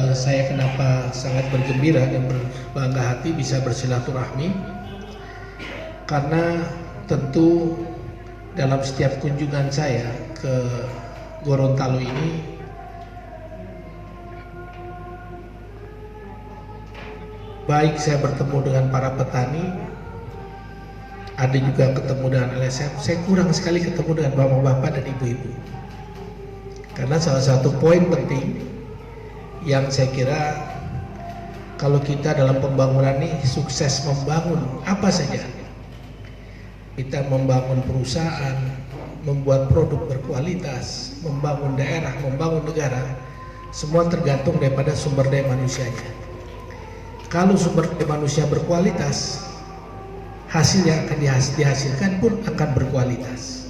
Saya kenapa sangat bergembira dan berbangga hati bisa bersilaturahmi, karena tentu dalam setiap kunjungan saya ke Gorontalo ini baik saya bertemu dengan para petani, ada juga ketemu dengan LSM. Saya kurang sekali ketemu dengan bapak-bapak dan ibu-ibu, karena salah satu poin penting yang saya kira kalau kita dalam pembangunan ini sukses membangun apa saja, kita membangun perusahaan, membuat produk berkualitas, membangun daerah, membangun negara, semua tergantung daripada sumber daya manusianya. Kalau sumber daya manusia berkualitas, hasil yang akan dihasilkan pun akan berkualitas.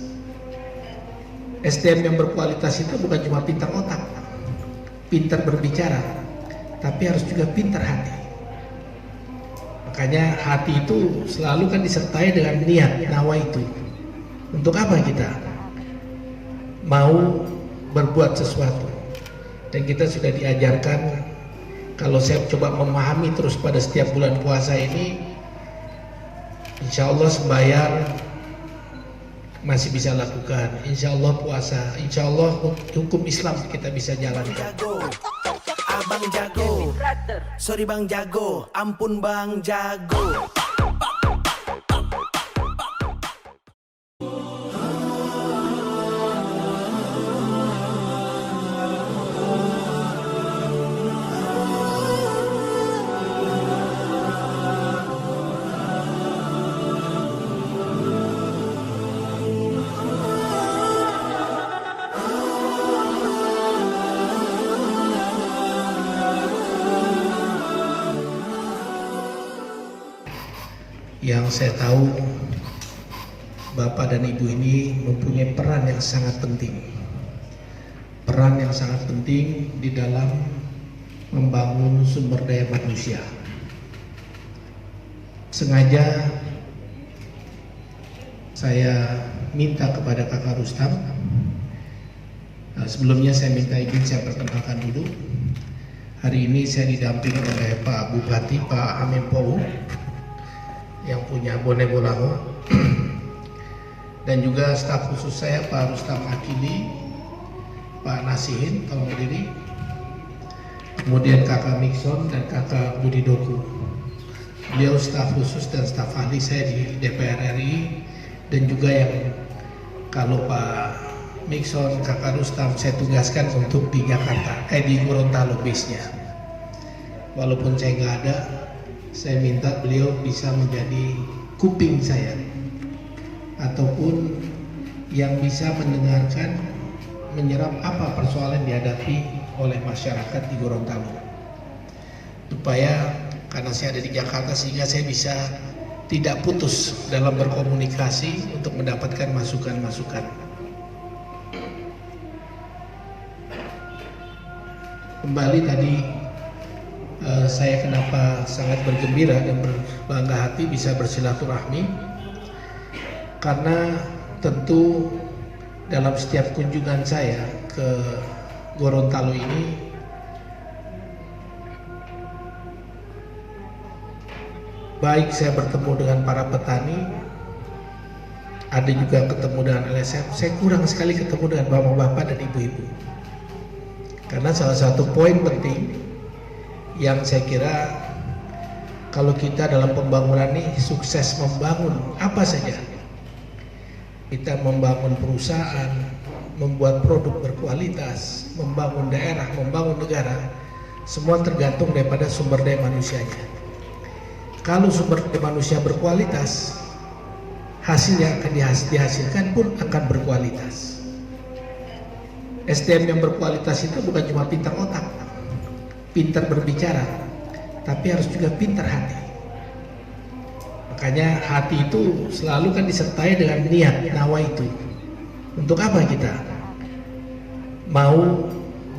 SDM yang berkualitas itu bukan cuma pintar otak, pintar berbicara, tapi harus juga pintar hati. Makanya hati itu selalu kan disertai dengan niat, nawa itu. Untuk apa kita mau berbuat sesuatu? Dan kita sudah diajarkan, kalau saya coba memahami terus pada setiap bulan puasa ini, insya Allah sembahyang masih bisa lakukan, insya Allah puasa, insya Allah hukum Islam kita bisa jalankan. Abang jago, sorry bang jago, ampun bang jago. Yang saya tahu, Bapak dan Ibu ini mempunyai peran yang sangat penting. Peran yang sangat penting di dalam membangun sumber daya manusia. Sengaja saya minta kepada Kakak Rustam, sebelumnya saya minta izin saya perkenalkan dulu. Hari ini saya didampingi oleh Pak Bupati, Pak Amin Pou, yang punya Bone Bolango, dan juga staf khusus saya Pak Rustam Akili, Pak Nasihin, tolong berdiri, kemudian Kakak Mikson dan Kakak Budi Doku. Beliau staf khusus dan staf ahli saya di DPR RI, dan juga yang kalau Pak Mikson, Kakak Rustam saya tugaskan untuk di Jakarta, di Gorontalo base-nya. Walaupun saya nggak ada, saya minta beliau bisa menjadi kuping saya, ataupun yang bisa mendengarkan, menyerap apa persoalan dihadapi oleh masyarakat di Gorontalo, supaya karena saya ada di Jakarta sehingga saya bisa tidak putus dalam berkomunikasi untuk mendapatkan masukan-masukan. Kembali tadi, saya kenapa sangat bergembira dan berbangga hati bisa bersilaturahmi, karena tentu dalam setiap kunjungan saya ke Gorontalo ini baik saya bertemu dengan para petani, ada juga ketemu dengan LSM. Saya kurang sekali ketemu dengan bapak-bapak dan ibu-ibu, karena salah satu poin penting yang saya kira kalau kita dalam pembangunan ini sukses membangun apa saja, kita membangun perusahaan, membuat produk berkualitas, membangun daerah, membangun negara, semua tergantung daripada sumber daya manusianya. Kalau sumber daya manusia berkualitas, hasil yang akan dihasilkan pun akan berkualitas. SDM yang berkualitas itu bukan cuma pintar otak, pintar berbicara, tapi harus juga pintar hati. Makanya hati itu selalu kan disertai dengan niat, nawa itu. Untuk apa kita mau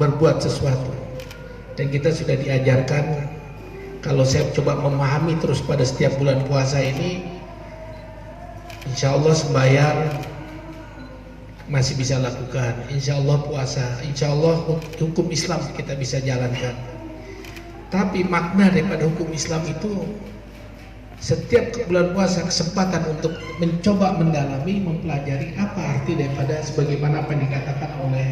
berbuat sesuatu? Dan kita sudah diajarkan, kalau saya coba memahami terus pada setiap bulan puasa ini, insya Allah sembahyang masih bisa lakukan, insya Allah puasa, insya Allah hukum Islam kita bisa jalankan. Tapi makna daripada hukum Islam itu, setiap bulan puasa kesempatan untuk mencoba mendalami, mempelajari apa arti daripada sebagaimana apa yang dikatakan oleh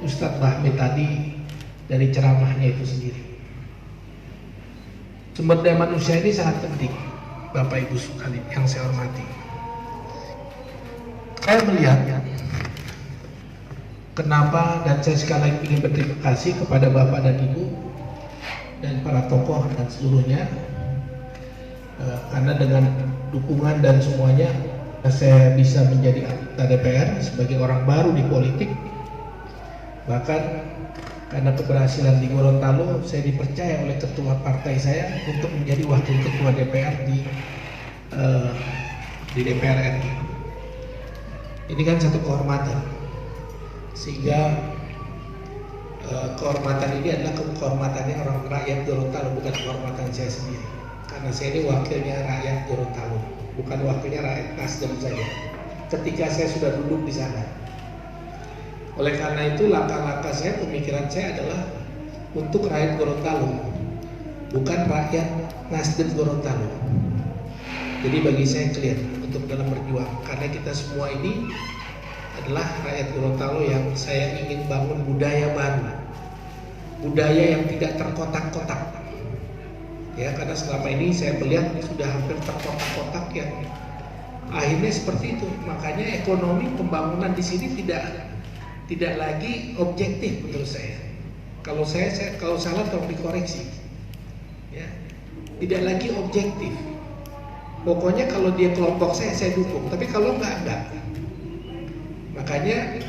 Ustadz Bahmi tadi dari ceramahnya itu sendiri. Sumber daya manusia ini sangat penting, Bapak Ibu sekalian yang saya hormati. Saya melihat kenapa, dan saya sekali lagi ingin berterima kasih kepada Bapak dan Ibu dan para tokoh dan seluruhnya, karena dengan dukungan dan semuanya saya bisa menjadi anggota DPR sebagai orang baru di politik. Bahkan karena keberhasilan di Gorontalo, saya dipercaya oleh ketua partai saya untuk menjadi wakil ketua DPR di DPR RI. Ini kan satu kehormatan, sehingga kehormatan ini adalah kehormatannya orang rakyat Gorontalo, bukan kehormatan saya sendiri. Karena saya ini wakilnya rakyat Gorontalo, bukan wakilnya rakyat Nasdem saja. Ketika saya sudah duduk di sana. Oleh karena itu langkah-langkah saya, pemikiran saya adalah untuk rakyat Gorontalo, bukan rakyat Nasdem Gorontalo. Jadi bagi saya clear untuk dalam berjuang, karena kita semua ini adalah rakyat Gorontalo yang saya ingin bangun budaya baru, budaya yang tidak terkotak-kotak. Ya, karena selama ini saya melihat sudah hampir terkotak-kotak yang akhirnya seperti itu. Makanya ekonomi pembangunan di sini tidak lagi objektif menurut saya. Kalau kalau salah tolong dikoreksi. Ya, tidak lagi objektif. Pokoknya kalau dia kelompok saya dukung. Tapi kalau enggak. Makanya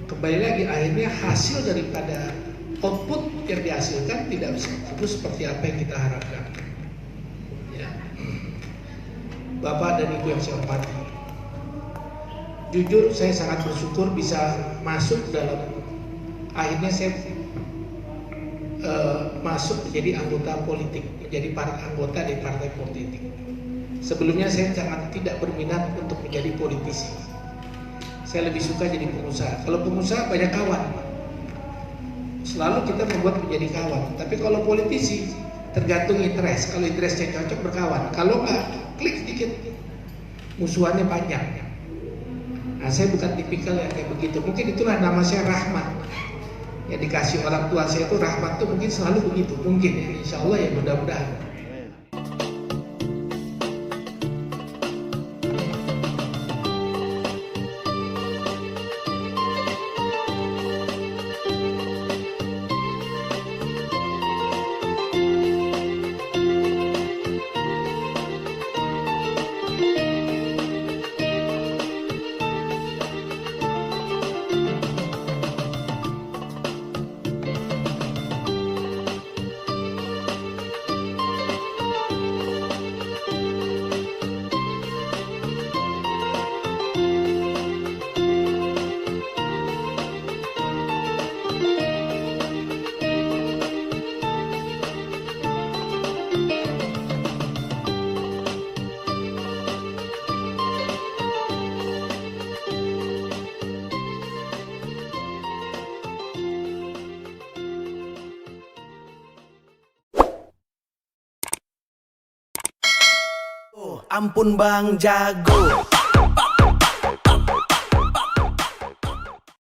kembali lagi akhirnya hasil daripada output yang dihasilkan tidak terus seperti apa yang kita harapkan. Ya. Bapak dan Ibu yang saya hormati, jujur saya sangat bersyukur bisa masuk dalam, akhirnya saya masuk menjadi anggota politik, menjadi anggota di partai politik. Sebelumnya saya sangat tidak berminat untuk menjadi politisi. Saya lebih suka jadi pengusaha. Kalau pengusaha banyak kawan, selalu kita membuat menjadi kawan. Tapi kalau politisi tergantung interest. Kalau interestnya cocok berkawan, kalau nggak klik sedikit musuhannya banyak. Nah, saya bukan tipikal yang kayak begitu. Mungkin itulah nama saya Rahmat. Yang dikasih orang tua saya itu Rahmat tuh mungkin selalu begitu. Mungkin ya, insya Allah ya, mudah-mudahan. Ampun Bang Jago.